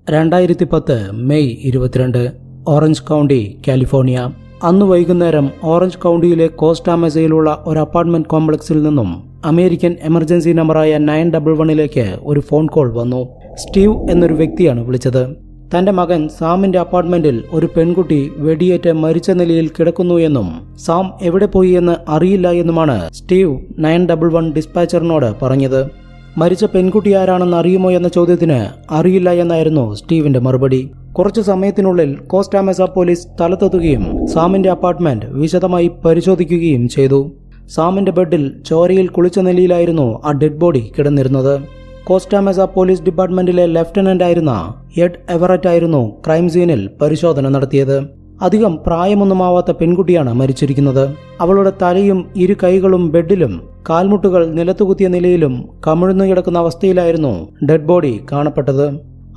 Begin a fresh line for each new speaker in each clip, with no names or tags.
2010 May 22 orange county, California. അന്ന് വൈകുന്നേരം orange കൗണ്ടിയിലെ Costa മെസയിലുള്ള ഒരു അപ്പാർട്ട്മെന്റ് കോംപ്ലക്സിൽ നിന്നും അമേരിക്കൻ എമർജൻസി നമ്പറായ 911 ഒരു ഫോൺ കോൾ വന്നു. സ്റ്റീവ് എന്നൊരു വ്യക്തിയാണ് വിളിച്ചത്. തന്റെ മകൻ സാമിന്റെ അപ്പാർട്ട്മെന്റിൽ ഒരു പെൺകുട്ടി വെടിയേറ്റ് മരിച്ച നിലയിൽ കിടക്കുന്നു എന്നും സാം എവിടെ പോയി എന്ന് അറിയില്ല എന്നുമാണ് സ്റ്റീവ് 911 ഡിസ്പാച്ചറിനോട് പറഞ്ഞത്. മരിച്ച പെൺകുട്ടി ആരാണെന്ന് അറിയുമോ എന്ന ചോദ്യത്തിന് അറിയില്ല എന്നായിരുന്നു സ്റ്റീവിന്റെ മറുപടി. കുറച്ചു സമയത്തിനുള്ളിൽ കോസ്റ്റാ മെസ പോലീസ് സ്ഥലത്തെത്തുകയും സാമിന്റെ അപ്പാർട്ട്മെന്റ് വിശദമായി പരിശോധിക്കുകയും ചെയ്തു. സാമിന്റെ ബെഡിൽ ചോരയിൽ കുളിച്ച നിലയിലായിരുന്നു ആ ഡെഡ് ബോഡി കിടന്നിരുന്നത്. കോസ്റ്റാ മെസ പോലീസ് ഡിപ്പാർട്ട്മെന്റിലെ ലഫ്റ്റനന്റ് ആയിരുന്ന എഡ് എവററ്റ് ആയിരുന്നു ക്രൈം സീനിൽ പരിശോധന നടത്തിയത്. അധികം പ്രായമൊന്നുമാവാത്ത പെൺകുട്ടിയാണ് മരിച്ചിരിക്കുന്നത്. അവളുടെ തലയും ഇരു കൈകളും ബെഡിലും കാൽമുട്ടുകൾ നിലത്തുകുത്തിയ നിലയിലും കമിഴ്ന്നു കിടക്കുന്ന അവസ്ഥയിലായിരുന്നു ഡെഡ് ബോഡി കാണപ്പെട്ടത്.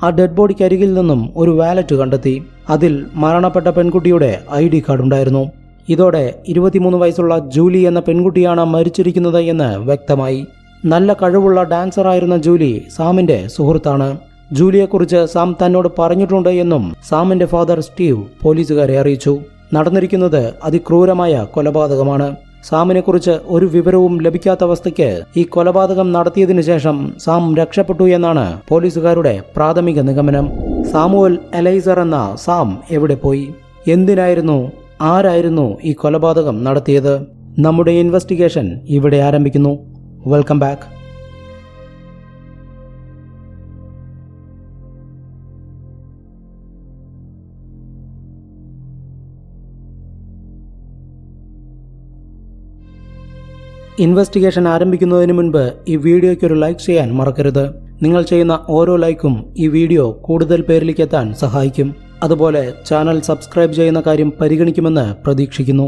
ആ ഡെഡ് ബോഡിക്കരികിൽ നിന്നും ഒരു വാലറ്റ് കണ്ടെത്തി. അതിൽ മരണപ്പെട്ട പെൺകുട്ടിയുടെ ID കാർഡ് ഉണ്ടായിരുന്നു. ഇതോടെ 23 വയസ്സുള്ള ജൂലി എന്ന പെൺകുട്ടിയാണ് മരിച്ചിരിക്കുന്നത് എന്ന് വ്യക്തമായി. നല്ല കഴിവുള്ള ഡാൻസറായിരുന്ന ജൂലി സാമിന്റെ സുഹൃത്താണ്. ജൂലിയെക്കുറിച്ച് സാം തന്നോട് പറഞ്ഞിട്ടുണ്ട് എന്നും സാമിന്റെ ഫാദർ സ്റ്റീവ് പോലീസുകാരെ അറിയിച്ചു. നടന്നിരിക്കുന്നത് അതിക്രൂരമായ കൊലപാതകമാണ്. സാമിനെക്കുറിച്ച് ഒരു വിവരവും ലഭിക്കാത്ത അവസ്ഥയ്ക്ക് ഈ കൊലപാതകം നടത്തിയതിനു ശേഷം സാം രക്ഷപ്പെട്ടു എന്നാണ് പോലീസുകാരുടെ പ്രാഥമിക നിഗമനം. സാമുവൽ എലൈസർ എന്ന സാം എവിടെ പോയി? എന്തിനായിരുന്നു, ആരായിരുന്നു ഈ കൊലപാതകം നടത്തിയത്? നമ്മുടെ ഇൻവെസ്റ്റിഗേഷൻ ഇവിടെ ആരംഭിക്കുന്നു. Welcome back. ഇൻവെസ്റ്റിഗേഷൻ ആരംഭിക്കുന്നതിന് മുൻപ് ഈ വീഡിയോയ്ക്ക് ഒരു ലൈക്ക് ചെയ്യാൻ മറക്കരുത്. നിങ്ങൾ ചെയ്യുന്ന ഓരോ ലൈക്കും ഈ വീഡിയോ കൂടുതൽ പേരിലേക്ക് എത്താൻ സഹായിക്കും. അതുപോലെ ചാനൽ സബ്സ്ക്രൈബ് ചെയ്യുന്ന കാര്യം പരിഗണിക്കുമെന്ന് പ്രതീക്ഷിക്കുന്നു.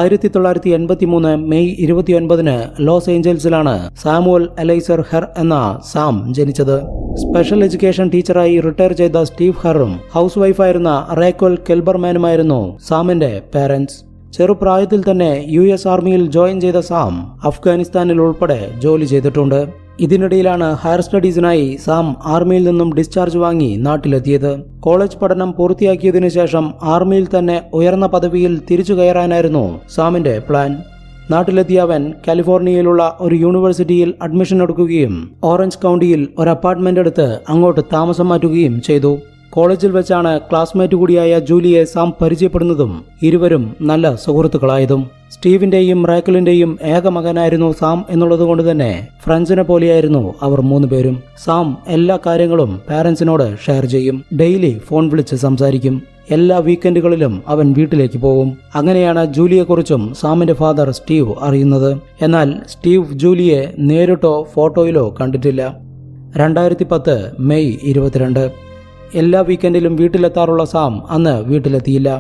1983 മെയ് 29 ലോസ് ഏഞ്ചൽസിലാണ് സാമുവൽ എലൈസർ ഹെർ എന്ന സാം ജനിച്ചത്. സ്പെഷ്യൽ എഡ്യൂക്കേഷൻ ടീച്ചറായി റിട്ടയർ ചെയ്ത സ്റ്റീവ് ഹെറും ഹൗസ് വൈഫായിരുന്ന റേക്കോൽ കെൽബർമാനുമായിരുന്നു സാമിന്റെ പേരൻസ്. ചെറുപ്രായത്തിൽ തന്നെ US ആർമിയിൽ ജോയിൻ ചെയ്ത സാം അഫ്ഗാനിസ്ഥാനിൽ ഉൾപ്പെടെ ജോലി ചെയ്തിട്ടുണ്ട്. ഇതിനിടയിലാണ് ഹയർ സ്റ്റഡീസിനായി സാം ആർമിയിൽ നിന്നും ഡിസ്ചാർജ് വാങ്ങി നാട്ടിലെത്തിയത്. കോളേജ് പഠനം പൂർത്തിയാക്കിയതിനു ശേഷം ആർമിയിൽ തന്നെ ഉയർന്ന പദവിയിൽ തിരിച്ചു കയറാനായിരുന്നു സാമിന്റെ പ്ലാൻ. നാട്ടിലെത്തിയ അവൻ കാലിഫോർണിയയിലുള്ള ഒരു യൂണിവേഴ്സിറ്റിയിൽ അഡ്മിഷൻ എടുക്കുകയും ഓറഞ്ച് കൗണ്ടിയിൽ ഒരു അപ്പാർട്ട്മെന്റ് എടുത്ത് അങ്ങോട്ട് താമസം മാറ്റുകയും ചെയ്തു. കോളേജിൽ വെച്ചാണ് ക്ലാസ്മേറ്റ് കൂടിയായ ജൂലിയെ സാം പരിചയപ്പെടുന്നതും ഇരുവരും നല്ല സുഹൃത്തുക്കളായതും. സ്റ്റീവിന്റെയും റേക്കലിന്റെയും ഏക മകനായിരുന്നു സാം എന്നുള്ളതുകൊണ്ട് തന്നെ ഫ്രണ്ട്സിനെ പോലെയായിരുന്നു അവർ 3 പേരും. സാം എല്ലാ കാര്യങ്ങളും പാരന്റ്സിനോട് ഷെയർ ചെയ്യും. ഡെയിലി ഫോൺ വിളിച്ച് സംസാരിക്കും. എല്ലാ വീക്കെൻഡുകളിലും അവൻ വീട്ടിലേക്ക് പോകും. അങ്ങനെയാണ് ജൂലിയെക്കുറിച്ചും സാമിന്റെ ഫാദർ സ്റ്റീവ് അറിയുന്നത്. എന്നാൽ സ്റ്റീവ് ജൂലിയെ നേരിട്ടോ ഫോട്ടോയിലോ കണ്ടിട്ടില്ല. 2010 മെയ് 22 എല്ലാ വീക്കെൻഡിലും വീട്ടിലെത്താറുള്ള സാം അന്ന് വീട്ടിലെത്തിയില്ല.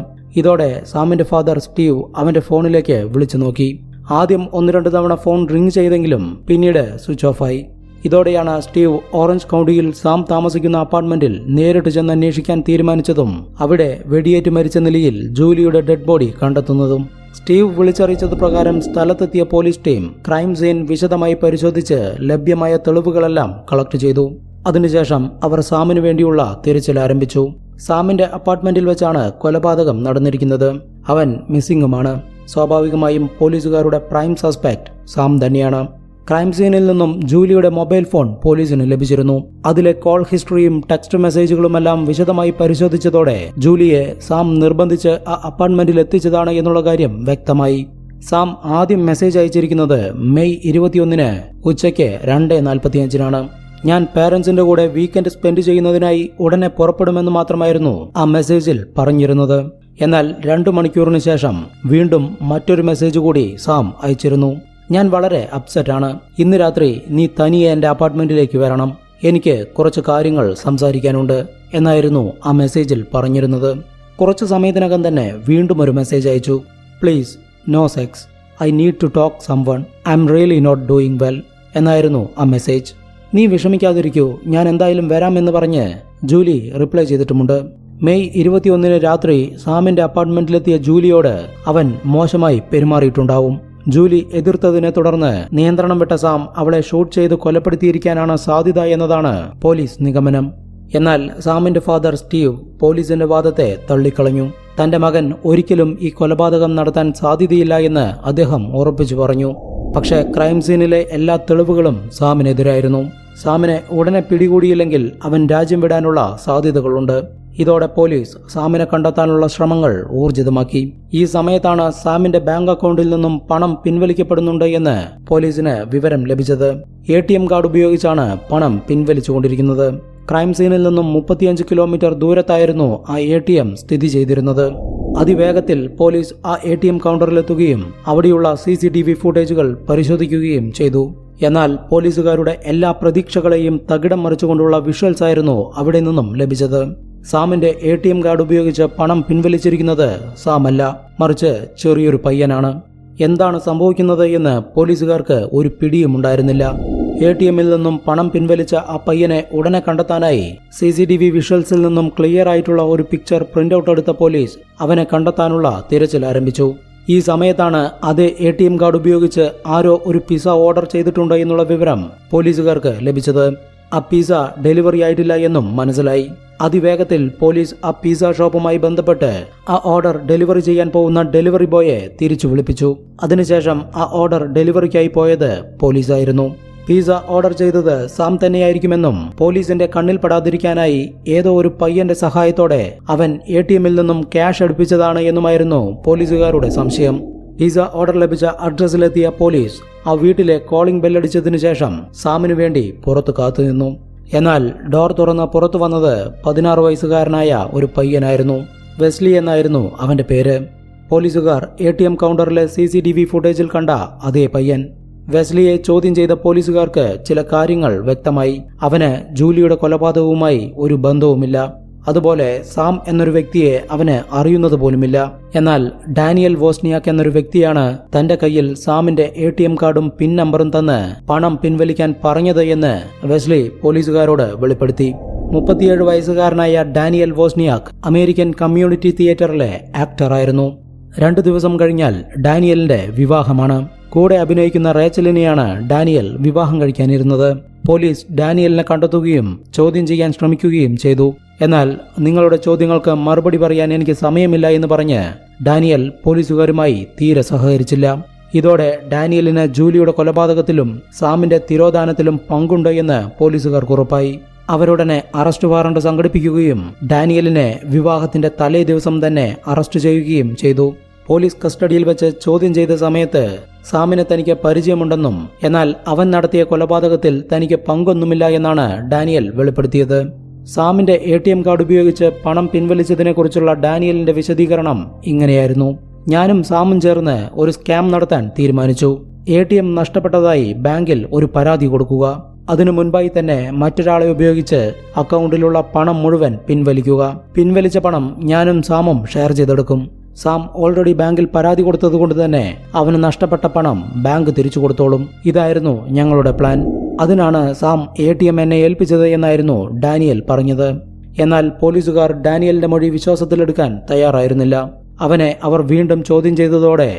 ഇതോടെ സാമിന്റെ ഫാദർ സ്റ്റീവ് അവന്റെ ഫോണിലേക്ക് വിളിച്ചു നോക്കി. ആദ്യം 1-2 തവണ ഫോൺ റിംഗ് ചെയ്തെങ്കിലും പിന്നീട് സ്വിച്ച് ഓഫായി. ഇതോടെയാണ് സ്റ്റീവ് ഓറഞ്ച് കൗണ്ടിയിൽ സാം താമസിക്കുന്ന അപ്പാർട്ട്മെന്റിൽ നേരിട്ട് ചെന്ന് അന്വേഷിക്കാൻ തീരുമാനിച്ചതും അവിടെ വെടിയേറ്റ് മരിച്ച നിലയിൽ ജൂലിയുടെ ഡെഡ് ബോഡി കണ്ടെത്തുന്നതും. സ്റ്റീവ് വിളിച്ചറിയിച്ചത് പ്രകാരം സ്ഥലത്തെത്തിയ പോലീസ് ടീം ക്രൈം സീൻ വിശദമായി പരിശോധിച്ച് ലഭ്യമായ തെളിവുകളെല്ലാം കളക്ട് ചെയ്തു. അതിനുശേഷം അവർ സാമിനു വേണ്ടിയുള്ള തിരച്ചിൽ ആരംഭിച്ചു. സാമിന്റെ അപ്പാർട്ട്മെന്റിൽ വെച്ചാണ് കൊലപാതകം നടന്നിരിക്കുന്നത്. അവൻ മിസ്സിംഗുമാണ്. സ്വാഭാവികമായും പോലീസുകാരുടെ പ്രൈം സസ്പെക്ട് സാം തന്നെയാണ്. ക്രൈം സീനിൽ നിന്നും ജൂലിയുടെ മൊബൈൽ ഫോൺ പോലീസിന് ലഭിച്ചിരുന്നു. അതിലെ കോൾ ഹിസ്റ്ററിയും ടെക്സ്റ്റ് മെസ്സേജുകളുമെല്ലാം വിശദമായി പരിശോധിച്ചതോടെ ജൂലിയെ സാം നിർബന്ധിച്ച് ആ അപ്പാർട്ട്മെന്റിൽ എത്തിച്ചതാണ് എന്നുള്ള കാര്യം വ്യക്തമായി. സാം ആദ്യം മെസ്സേജ് അയച്ചിരിക്കുന്നത് മെയ് 21 ഉച്ചയ്ക്ക് 2:45 ഞാൻ പാരന്റ്സിന്റെ കൂടെ വീക്കെൻഡ് സ്പെൻഡ് ചെയ്യുന്നതിനായി ഉടനെ പുറപ്പെടുമെന്ന് മാത്രമായിരുന്നു ആ മെസ്സേജിൽ പറഞ്ഞിരുന്നത്. എന്നാൽ 2 മണിക്കൂറിന് ശേഷം വീണ്ടും മറ്റൊരു മെസ്സേജ് കൂടി സാം അയച്ചിരുന്നു. ഞാൻ വളരെ അപ്സെറ്റ് ആണ്. ഇന്ന് രാത്രി നീ തനിയെ എന്റെ അപ്പാർട്ട്മെന്റിലേക്ക് വരണം. എനിക്ക് കുറച്ച് കാര്യങ്ങൾ സംസാരിക്കാനുണ്ട് എന്നായിരുന്നു ആ മെസ്സേജിൽ പറഞ്ഞിരുന്നത്. കുറച്ചു സമയത്തിനകം തന്നെ വീണ്ടും ഒരു മെസ്സേജ് അയച്ചു. Please no sex. I need to talk someone. I am really not doing well എന്നായിരുന്നു ആ മെസ്സേജ്. നീ വിഷമിക്കാതിരിക്കൂ, ഞാൻ എന്തായാലും വരാമെന്ന് പറഞ്ഞ് ജൂലി റിപ്ലൈ ചെയ്തിട്ടുമുണ്ട്. മെയ് 21 രാത്രി സാമിന്റെ അപ്പാർട്ട്മെന്റിലെത്തിയ ജൂലിയോട് അവൻ മോശമായി പെരുമാറിയിട്ടുണ്ടാവും. ജൂലി എതിർത്തതിനെ തുടർന്ന് നിയന്ത്രണം വിട്ട സാം അവളെ ഷൂട്ട് ചെയ്ത് കൊലപ്പെടുത്തിയിരിക്കാനാണ് സാധ്യത എന്നതാണ് പോലീസ് നിഗമനം. എന്നാൽ സാമിന്റെ ഫാദർ സ്റ്റീവ് പോലീസിന്റെ വാദത്തെ തള്ളിക്കളഞ്ഞു. തന്റെ മകൻ ഒരിക്കലും ഈ കൊലപാതകം നടത്താൻ സാധ്യതയില്ല എന്ന് അദ്ദേഹം ഉറപ്പിച്ചു പറഞ്ഞു. പക്ഷേ ക്രൈം സീനിലെ എല്ലാ തെളിവുകളും സാമിനെതിരായിരുന്നു. സാമിനെ ഉടനെ പിടികൂടിയില്ലെങ്കിൽ അവൻ രാജ്യം വിടാനുള്ള സാധ്യതകളുണ്ട്. ഇതോടെ പോലീസ് സാമിനെ കണ്ടെത്താനുള്ള ശ്രമങ്ങൾ ഊർജിതമാക്കി. ഈ സമയത്താണ് സാമിന്റെ ബാങ്ക് അക്കൗണ്ടിൽ നിന്നും പണം പിൻവലിക്കപ്പെടുന്നുണ്ട് എന്ന് പോലീസിന് വിവരം ലഭിച്ചത്. ATM കാർഡ് ഉപയോഗിച്ചാണ് പണം പിൻവലിച്ചുകൊണ്ടിരിക്കുന്നത്. ക്രൈം സീനിൽ നിന്നും 35 കിലോമീറ്റർ ദൂരത്തായിരുന്നു ആ ATM സ്ഥിതി ചെയ്തിരുന്നത്. അതിവേഗത്തിൽ പോലീസ് ആ ATM കൗണ്ടറിലെത്തുകയും അവിടെയുള്ള CCTV ഫുട്ടേജുകൾ പരിശോധിക്കുകയും ചെയ്തു. എന്നാൽ പോലീസുകാരുടെ എല്ലാ പ്രതീക്ഷകളെയും തകിടം മറിച്ചുകൊണ്ടുള്ള വിഷ്വൽസ് ആയിരുന്നു അവിടെ നിന്നും ലഭിച്ചത്. സാമിന്റെ ATM കാർഡ് ഉപയോഗിച്ച് പണം പിൻവലിച്ചിരിക്കുന്നത് സാമല്ല, മറിച്ച് ചെറിയൊരു പയ്യനാണ്. എന്താണ് സംഭവിക്കുന്നത് എന്ന് പോലീസുകാർക്ക് ഒരു പിടിയുമുണ്ടായിരുന്നില്ല. ATMൽ നിന്നും പണം പിൻവലിച്ച ആ പയ്യനെ ഉടനെ കണ്ടെത്താനായി CCTV വിഷ്വൽസിൽ നിന്നും ക്ലിയർ ആയിട്ടുള്ള ഒരു പിക്ചർ പ്രിന്റ് ഔട്ട് എടുത്ത പോലീസ് അവനെ കണ്ടെത്താനുള്ള തിരച്ചിൽ ആരംഭിച്ചു. ഈ സമയത്താണ് അതേ ATM കാർഡ് ഉപയോഗിച്ച് ആരോ ഒരു പിസ്സ ഓർഡർ ചെയ്തിട്ടുണ്ട് എന്നുള്ള വിവരം പോലീസുകാർക്ക് ലഭിച്ചത്. ആ പിസ്സ ഡെലിവറി ആയിട്ടില്ല എന്നും മനസ്സിലായി. അതിവേഗത്തിൽ പോലീസ് ആ പിസ്സ ഷോപ്പുമായി ബന്ധപ്പെട്ട് ആ ഓർഡർ ഡെലിവറി ചെയ്യാൻ പോകുന്ന ഡെലിവറി ബോയെ തിരിച്ചു വിളിപ്പിച്ചു. അതിനുശേഷം ആ ഓർഡർ ഡെലിവറിക്കായി പോയത് പോലീസായിരുന്നു. പിസ്സ ഓർഡർ ചെയ്തത് സാം തന്നെയായിരിക്കുമെന്നും പോലീസിന്റെ കണ്ണിൽ പെടാതിരിക്കാനായി ഏതോ ഒരു പയ്യന്റെ സഹായത്തോടെ അവൻ ATMൽ നിന്നും ക്യാഷ് എടുപ്പിച്ചതാണ് എന്നുമായിരുന്നു പോലീസുകാരുടെ സംശയം. പിസ്സ ഓർഡർ ലഭിച്ച അഡ്രസ്സിലെത്തിയ പോലീസ് ആ വീട്ടിലെ കോളിംഗ് ബെല്ലടിച്ചതിനു ശേഷം സാമിനു വേണ്ടി പുറത്തു കാത്തുനിന്നു. എന്നാൽ ഡോർ തുറന്ന് പുറത്തു വന്നത് 16 വയസ്സുകാരനായ ഒരു പയ്യനായിരുന്നു. വെസ്ലി എന്നായിരുന്നു അവന്റെ പേര്. പോലീസുകാർ ATM കൗണ്ടറിലെ CCTV ഫുട്ടേജിൽ കണ്ട അതേ പയ്യൻ. വെസ്ലിയെ ചോദ്യം ചെയ്ത പോലീസുകാർക്ക് ചില കാര്യങ്ങൾ വ്യക്തമായി. അവന് ജൂലിയുടെ കൊലപാതകവുമായി ഒരു ബന്ധവുമില്ല. അതുപോലെ സാം എന്നൊരു വ്യക്തിയെ അവന് അറിയുന്നത് പോലുമില്ല. എന്നാൽ ഡാനിയൽ വോസ്നിയാക്ക് എന്നൊരു വ്യക്തിയാണ് തന്റെ കയ്യിൽ സാമിന്റെ ATM കാർഡും പിൻ നമ്പറും തന്ന് പണം പിൻവലിക്കാൻ പറഞ്ഞത് എന്ന് വെസ്ലി പോലീസുകാരോട് വെളിപ്പെടുത്തി. 37 വയസ്സുകാരനായ ഡാനിയൽ വോസ്നിയാക്ക് അമേരിക്കൻ കമ്മ്യൂണിറ്റി തിയേറ്ററിലെ ആക്ടറായിരുന്നു. 2 ദിവസം കഴിഞ്ഞാൽ ഡാനിയലിന്റെ വിവാഹമാണ്. കൂടെ അഭിനയിക്കുന്ന റേച്ചലിനെയാണ് ഡാനിയൽ വിവാഹം കഴിക്കാനിരുന്നത്. പോലീസ് ഡാനിയലിനെ കണ്ടെത്തുകയും ചോദ്യം ചെയ്യാൻ ശ്രമിക്കുകയും ചെയ്തു. എന്നാൽ നിങ്ങളുടെ ചോദ്യങ്ങൾക്ക് മറുപടി പറയാൻ എനിക്ക് സമയമില്ല എന്ന് പറഞ്ഞ് ഡാനിയൽ പോലീസുകാരുമായി തീരെ സഹകരിച്ചില്ല. ഇതോടെ ഡാനിയലിന് ജൂലിയുടെ കൊലപാതകത്തിലും സാമിന്റെ തിരോധാനത്തിലും പങ്കുണ്ട് എന്ന് പോലീസുകാർക്ക് ഉറപ്പായി. അവരുടനെ അറസ്റ്റ് വാറണ്ട് സംഘടിപ്പിക്കുകയും ഡാനിയലിനെ വിവാഹത്തിന്റെ തലേ ദിവസം തന്നെ അറസ്റ്റ് ചെയ്യുകയും ചെയ്തു. പോലീസ് കസ്റ്റഡിയിൽ വെച്ച് ചോദ്യം ചെയ്ത സമയത്ത് സാമിനെ തനിക്ക് പരിചയമുണ്ടെന്നും എന്നാൽ അവൻ നടത്തിയ കൊലപാതകത്തിൽ തനിക്ക് പങ്കൊന്നുമില്ല എന്നാണ് ഡാനിയൽ വെളിപ്പെടുത്തിയത്. സാമിന്റെ ATM കാർഡ് ഉപയോഗിച്ച് പണം പിൻവലിച്ചതിനെക്കുറിച്ചുള്ള ഡാനിയലിന്റെ വിശദീകരണം ഇങ്ങനെയായിരുന്നു. ഞാനും സാമും ചേർന്ന് ഒരു സ്കാം നടത്താൻ തീരുമാനിച്ചു. ATM നഷ്ടപ്പെട്ടതായി ബാങ്കിൽ ഒരു പരാതി കൊടുക്കുക. അതിനു മുൻപായി തന്നെ മറ്റൊരാളെ ഉപയോഗിച്ച് അക്കൗണ്ടിലുള്ള പണം മുഴുവൻ പിൻവലിക്കുക. പിൻവലിച്ച പണം ഞാനും സാമും ഷെയർ ചെയ്തെടുക്കും. സാം ഓൾറെഡി ബാങ്കിൽ പരാതി കൊടുത്തതുകൊണ്ട് തന്നെ അവന് നഷ്ടപ്പെട്ട പണം ബാങ്ക് തിരിച്ചു കൊടുത്തോളും. ഇതായിരുന്നു ഞങ്ങളുടെ പ്ലാൻ. അതിനാണ് സാം ATM എന്നെ ഏൽപ്പിച്ചത് എന്നായിരുന്നു ഡാനിയൽ പറഞ്ഞത്. എന്നാൽ പോലീസുകാർ ഡാനിയലിന്റെ മൊഴി വിശ്വാസത്തിലെടുക്കാൻ തയ്യാറായിരുന്നില്ല. അവനെ അവർ വീണ്ടും ചോദ്യം ചെയ്തതോടെ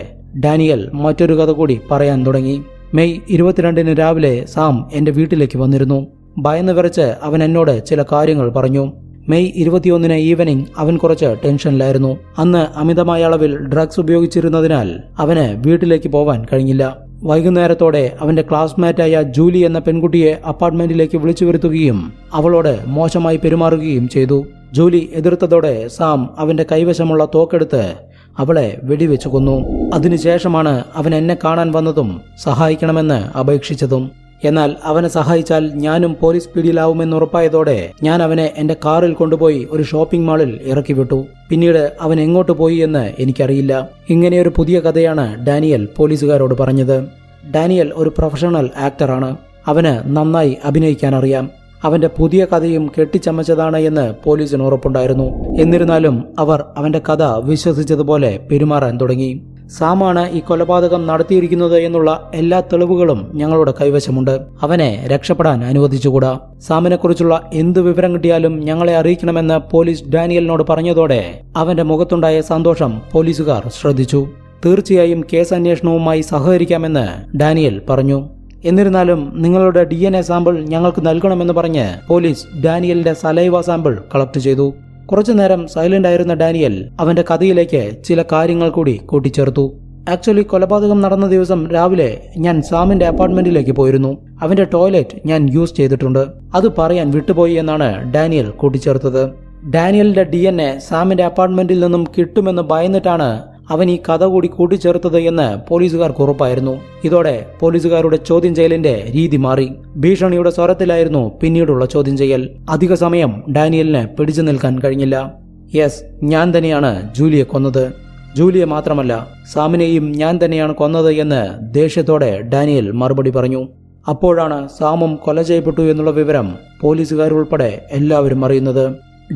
ഡാനിയൽ മറ്റൊരു കഥ കൂടി പറയാൻ തുടങ്ങി. മെയ് 22 രാവിലെ സാം എന്റെ വീട്ടിലേക്ക് വന്നിരുന്നു. ഭയന്ന് വിറച്ച് അവൻ എന്നോട് ചില കാര്യങ്ങൾ പറഞ്ഞു. മെയ് 21 ഈവനിംഗ് അവൻ കുറച്ച് ടെൻഷനിലായിരുന്നു. അന്ന് അമിതമായ അളവിൽ ഡ്രഗ്സ് ഉപയോഗിച്ചിരുന്നതിനാൽ അവന് വീട്ടിലേക്ക് പോവാൻ കഴിഞ്ഞില്ല. വൈകുന്നേരത്തോടെ അവന്റെ ക്ലാസ്മേറ്റായ ജൂലി എന്ന പെൺകുട്ടിയെ അപ്പാർട്ട്മെന്റിലേക്ക് വിളിച്ചു വരുത്തുകയും അവളോട് മോശമായി പെരുമാറുകയും ചെയ്തു. ജൂലി എതിർത്തതോടെ സാം അവന്റെ കൈവശമുള്ള തോക്കെടുത്ത് അവളെ വെടിവെച്ചു കൊന്നു. അതിനുശേഷമാണ് അവൻ എന്നെ കാണാൻ വന്നതും സഹായിക്കണമെന്ന് അപേക്ഷിച്ചതും. എന്നാൽ അവനെ സഹായിച്ചാൽ ഞാനും പോലീസ് പിടിയിലാവുമെന്ന് ഉറപ്പായതോടെ ഞാൻ അവനെ എന്റെ കാറിൽ കൊണ്ടുപോയി ഒരു ഷോപ്പിംഗ് മാളിൽ ഇറക്കി വിട്ടു. പിന്നീട് അവൻ എങ്ങോട്ട് പോയി എന്ന് എനിക്കറിയില്ല. ഇങ്ങനെയൊരു പുതിയ കഥയാണ് ഡാനിയൽ പോലീസുകാരോട് പറഞ്ഞത്. ഡാനിയൽ ഒരു പ്രൊഫഷണൽ ആക്ടറാണ്. അവന് നന്നായി അഭിനയിക്കാൻ അറിയാം. അവന്റെ പുതിയ കഥയും കെട്ടിച്ചമച്ചതാണ് എന്ന് പോലീസിന് ഉറപ്പുണ്ടായിരുന്നു. എന്നിരുന്നാലും അവർ അവന്റെ കഥ വിശ്വസിച്ചതുപോലെ പെരുമാറാൻ തുടങ്ങി. സാമാണ് ഈ കൊലപാതകം നടത്തിയിരിക്കുന്നത് എന്നുള്ള എല്ലാ തെളിവുകളും ഞങ്ങളുടെ കൈവശമുണ്ട്. അവനെ രക്ഷപ്പെടാൻ അനുവദിച്ചുകൂടാ. സാമിനെക്കുറിച്ചുള്ള എന്ത് വിവരം കിട്ടിയാലും ഞങ്ങളെ അറിയിക്കണമെന്ന് പോലീസ് ഡാനിയലിനോട് പറഞ്ഞതോടെ അവന്റെ മുഖത്തുണ്ടായ സന്തോഷം പോലീസുകാർ ശ്രദ്ധിച്ചു. തീർച്ചയായും കേസ് അന്വേഷണവുമായി സഹകരിക്കാമെന്ന് ഡാനിയൽ പറഞ്ഞു. എന്നിരുന്നാലും നിങ്ങളുടെ DNA സാമ്പിൾ ഞങ്ങൾക്ക് നൽകണമെന്ന് പറഞ്ഞ് പോലീസ് ഡാനിയലിന്റെ സലൈവ സാമ്പിൾ കളക്ട് ചെയ്തു. കുറച്ചുനേരം സൈലന്റ് ആയിരുന്ന ഡാനിയൽ അവന്റെ കഥയിലേക്ക് ചില കാര്യങ്ങൾ കൂടി കൂട്ടിച്ചേർത്തു. ആക്ച്വലി കൊലപാതകം നടന്ന ദിവസം രാവിലെ ഞാൻ സാമിന്റെ അപ്പാർട്ട്മെന്റിലേക്ക് പോയിരുന്നു. അവന്റെ ടോയ്ലറ്റ് ഞാൻ യൂസ് ചെയ്തിട്ടുണ്ട്. അത് പറയാൻ വിട്ടുപോയി എന്നാണ് ഡാനിയൽ കൂട്ടിച്ചേർത്തത്. ഡാനിയലിന്റെ DNA സാമിന്റെ അപ്പാർട്ട്മെന്റിൽ നിന്നും കിട്ടുമെന്ന് ഭയന്നിട്ടാണ് അവൻ ഈ കഥ കൂടി കൂട്ടിച്ചേർത്തത് എന്ന് പോലീസുകാർക്ക് ഉറപ്പായിരുന്നു. ഇതോടെ പോലീസുകാരുടെ ചോദ്യം ചെയ്യലിന്റെ രീതി മാറി. ഭീഷണിയുടെ സ്വരത്തിലായിരുന്നു പിന്നീടുള്ള ചോദ്യം ചെയ്യൽ. അധിക സമയം ഡാനിയലിന് പിടിച്ചു നിൽക്കാൻ കഴിഞ്ഞില്ല. യെസ്, ഞാൻ തന്നെയാണ് ജൂലിയെ കൊന്നത്. ജൂലിയെ മാത്രമല്ല, സാമിനെയും ഞാൻ തന്നെയാണ് കൊന്നത് എന്ന് ദേഷ്യത്തോടെ ഡാനിയൽ മറുപടി പറഞ്ഞു. അപ്പോഴാണ് സാമും കൊല ചെയ്യപ്പെട്ടു എന്നുള്ള വിവരം പോലീസുകാരുൾപ്പെടെ എല്ലാവരും അറിയുന്നത്.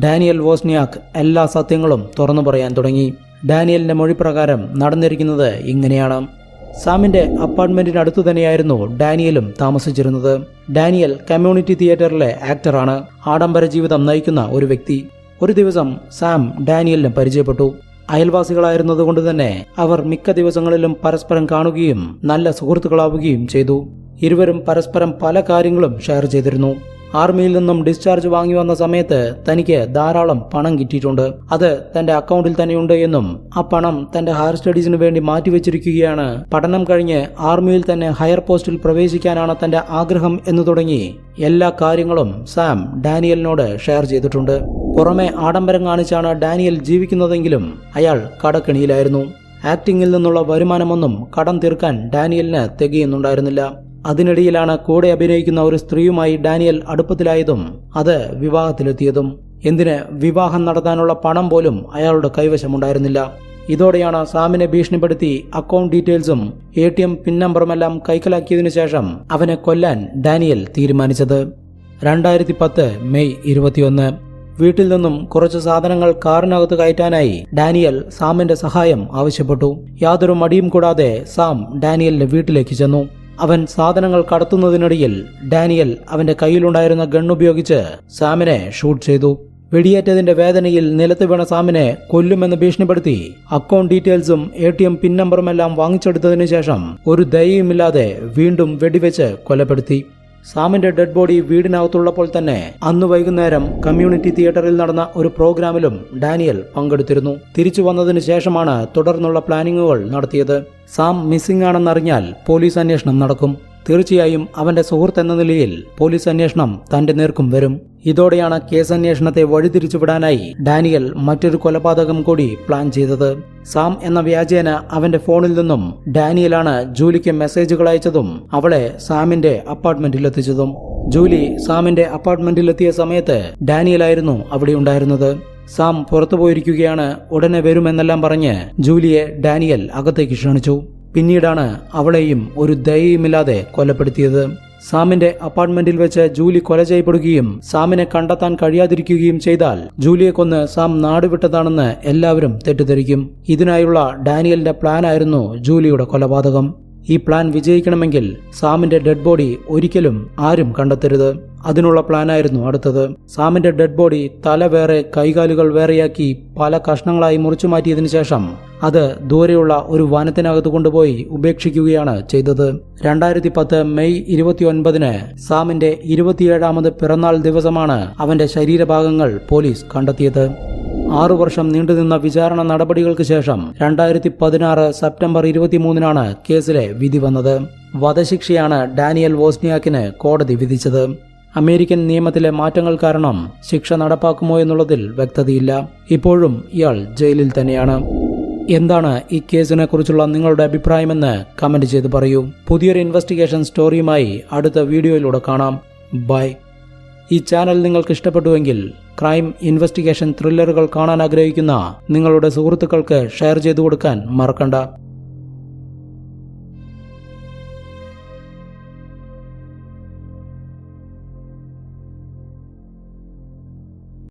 ഡാനിയൽ വോസ്നിയാക്ക് എല്ലാ സത്യങ്ങളും തുറന്നു പറയാൻ തുടങ്ങി. ഡാനിയലിന്റെ മൊഴിപ്രകാരം നടന്നിരിക്കുന്നത് ഇങ്ങനെയാണ്. സാമിന്റെ അപ്പാർട്ട്മെന്റിനടുത്തു തന്നെയായിരുന്നു ഡാനിയലും താമസിച്ചിരുന്നത്. ഡാനിയൽ കമ്മ്യൂണിറ്റി തിയേറ്ററിലെ ആക്ടറാണ്. ആഡംബര ജീവിതം നയിക്കുന്ന ഒരു വ്യക്തി. ഒരു ദിവസം സാം ഡാനിയലിനെ പരിചയപ്പെട്ടു. അയൽവാസികളായിരുന്നതുകൊണ്ട് തന്നെ അവർ മിക്ക ദിവസങ്ങളിലും പരസ്പരം കാണുകയും നല്ല സുഹൃത്തുക്കളാവുകയും ചെയ്തു. ഇരുവരും പരസ്പരം പല കാര്യങ്ങളും ഷെയർ ചെയ്തിരുന്നു. ആർമിയിൽ നിന്നും ഡിസ്ചാർജ് വാങ്ങി വന്ന സമയത്ത് തനിക്ക് ധാരാളം പണം കിട്ടിയിട്ടുണ്ട്. അത് തന്റെ അക്കൗണ്ടിൽ തന്നെയുണ്ട് എന്നും ആ പണം തന്റെ ഹയർ സ്റ്റഡീസിന് വേണ്ടി മാറ്റിവെച്ചിരിക്കുകയാണ്. പഠനം കഴിഞ്ഞ് ആർമിയിൽ തന്നെ ഹയർ പോസ്റ്റിൽ പ്രവേശിക്കാനാണ് തന്റെ ആഗ്രഹം എന്ന് തുടങ്ങി എല്ലാ കാര്യങ്ങളും സാം ഡാനിയലിനോട് ഷെയർ ചെയ്തിട്ടുണ്ട്. പുറമെ ആഡംബരം കാണിച്ചാണ് ഡാനിയൽ ജീവിക്കുന്നതെങ്കിലും അയാൾ കടക്കെണിയിലായിരുന്നു. ആക്ടിംഗിൽ നിന്നുള്ള വരുമാനമൊന്നും കടം തീർക്കാൻ ഡാനിയലിന് തികയുന്നുണ്ടായിരുന്നില്ല. അതിനിടയിലാണ് കൂടെ അഭിനയിക്കുന്ന ഒരു സ്ത്രീയുമായി ഡാനിയൽ അടുപ്പത്തിലായതും അത് വിവാഹത്തിലെത്തിയതും. എന്തിന്, വിവാഹം നടത്താനുള്ള പണം പോലും അയാളുടെ കൈവശമുണ്ടായിരുന്നില്ല. ഇതോടെയാണ് സാമിനെ ഭീഷണിപ്പെടുത്തി അക്കൗണ്ട് ഡീറ്റെയിൽസും ATM പിൻ നമ്പറുമെല്ലാം കൈക്കലാക്കിയതിനു ശേഷം അവനെ കൊല്ലാൻ ഡാനിയൽ തീരുമാനിച്ചത്. 2010 മെയ് 21 വീട്ടിൽ നിന്നും കുറച്ച് സാധനങ്ങൾ കാറിനകത്ത് കയറ്റാനായി ഡാനിയൽ സാമിന്റെ സഹായം ആവശ്യപ്പെട്ടു. യാതൊരു മടിയും കൂടാതെ സാം ഡാനിയലിന്റെ വീട്ടിലേക്ക് ചെന്നു. അവൻ സാധനങ്ങൾ കടത്തുന്നതിനിടയിൽ ഡാനിയൽ അവന്റെ കയ്യിലുണ്ടായിരുന്ന ഗണ്ണുപയോഗിച്ച് സാമിനെ ഷൂട്ട് ചെയ്തു. വെടിയേറ്റതിന്റെ വേദനയിൽ നിലത്ത് വീണ സാമിനെ കൊല്ലുമെന്ന് ഭീഷണിപ്പെടുത്തി അക്കൗണ്ട് ഡീറ്റെയിൽസും ATM പിൻ നമ്പറുമെല്ലാം വാങ്ങിച്ചെടുത്തതിനു ശേഷം ഒരു ദയയുമില്ലാതെ വീണ്ടും വെടിവെച്ച് കൊലപ്പെടുത്തി. സാമിന്റെ ഡെഡ് ബോഡി വീടിനകത്തുള്ളപ്പോൾ തന്നെ അന്ന് വൈകുന്നേരം കമ്മ്യൂണിറ്റി തിയേറ്ററിൽ നടന്ന ഒരു പ്രോഗ്രാമിലും ഡാനിയൽ പങ്കെടുത്തിരുന്നു. തിരിച്ചു വന്നതിന് ശേഷമാണ് തുടർന്നുള്ള പ്ലാനിങ്ങുകൾ നടത്തിയത്. സാം മിസ്സിംഗ് ആണെന്നറിഞ്ഞാൽ പോലീസ് അന്വേഷണം നടക്കും. തീർച്ചയായും അവന്റെ സുഹൃത്ത് എന്ന നിലയിൽ പോലീസ് അന്വേഷണം തന്റെ നേർക്കും വരും. ഇതോടെയാണ് കേസന്വേഷണത്തെ വഴിതിരിച്ചുവിടാനായി ഡാനിയൽ മറ്റൊരു കൊലപാതകം കൂടി പ്ലാൻ ചെയ്തത്. സാം എന്ന വ്യാജേന അവന്റെ ഫോണിൽ നിന്നും ഡാനിയലാണ് ജൂലിക്ക് മെസ്സേജുകൾ അയച്ചതും അവളെ സാമിന്റെ അപ്പാർട്ട്മെന്റിൽ എത്തിച്ചതും. ജൂലി സാമിന്റെ അപ്പാർട്ട്മെന്റിലെത്തിയ സമയത്ത് ഡാനിയലായിരുന്നു അവിടെ ഉണ്ടായിരുന്നത്. സാം പുറത്തുപോയിരിക്കുകയാണ്, ഉടനെ വരുമെന്നെല്ലാം പറഞ്ഞ് ജൂലിയെ ഡാനിയൽ അകത്തേക്ക് ക്ഷണിച്ചു. പിന്നീടാണ് അവളെയും ഒരു ദയയുമില്ലാതെ കൊലപ്പെടുത്തിയത്. സാമിന്റെ അപ്പാർട്ട്മെന്റിൽ വെച്ച് ജൂലി കൊല ചെയ്യപ്പെടുകയും സാമിനെ കണ്ടെത്താൻ കഴിയാതിരിക്കുകയും ചെയ്താൽ ജൂലിയെ കൊന്ന് സാം നാടുവിട്ടതാണെന്ന് എല്ലാവരും തെറ്റിദ്ധരിക്കും. ഇതിനായുള്ള ഡാനിയലിന്റെ പ്ലാനായിരുന്നു ജൂലിയുടെ കൊലപാതകം. ഈ പ്ലാൻ വിജയിക്കണമെങ്കിൽ സാമിന്റെ ഡെഡ് ബോഡി ഒരിക്കലും ആരും കണ്ടെത്തരുത്. അതിനുള്ള പ്ലാനായിരുന്നു അടുത്തത്. സാമിന്റെ ഡെഡ് ബോഡി തല വേറെ കൈകാലുകൾ വേറെയാക്കി പല കഷ്ണങ്ങളായി മുറിച്ചു മാറ്റിയതിനു ശേഷം അത് ദൂരെയുള്ള ഒരു വനത്തിനകത്ത് കൊണ്ടുപോയി ഉപേക്ഷിക്കുകയാണ് ചെയ്തത്. 2010 മെയ് 29 സാമിന്റെ 27ാമത് പിറന്നാൾ ദിവസമാണ് അവന്റെ ശരീരഭാഗങ്ങൾ പോലീസ് കണ്ടെത്തിയത്. 6 വർഷം നീണ്ടുനിന്ന വിചാരണ നടപടികൾക്ക് ശേഷം 2016 സെപ്റ്റംബർ 23 കേസിലെ വിധി വന്നത്. വധശിക്ഷയാണ് ഡാനിയൽ വോസ്നിയാക്കിന് കോടതി വിധിച്ചത്. അമേരിക്കൻ നിയമത്തിലെ മാറ്റങ്ങൾ കാരണം ശിക്ഷ നടപ്പാക്കുമോ എന്നുള്ളതിൽ വ്യക്തതയില്ല. ഇപ്പോഴും ഇയാൾ ജയിലിൽ തന്നെയാണ്. എന്താണ് ഈ കേസിനെ കുറിച്ചുള്ള നിങ്ങളുടെ അഭിപ്രായമെന്ന് കമന്റ് ചെയ്ത് പറയൂ. പുതിയൊരു ഇൻവെസ്റ്റിഗേഷൻ സ്റ്റോറിയുമായി അടുത്ത വീഡിയോയിലൂടെ കാണാം. ബൈ. ഈ ചാനൽ നിങ്ങൾക്ക് ഇഷ്ടപ്പെട്ടുവെങ്കിൽ ക്രൈം, ഇൻവെസ്റ്റിഗേഷൻ, ത്രില്ലറുകൾ കാണാൻ ആഗ്രഹിക്കുന്ന നിങ്ങളുടെ സുഹൃത്തുക്കൾക്ക് ഷെയർ ചെയ്തു കൊടുക്കാൻ മറക്കണ്ട.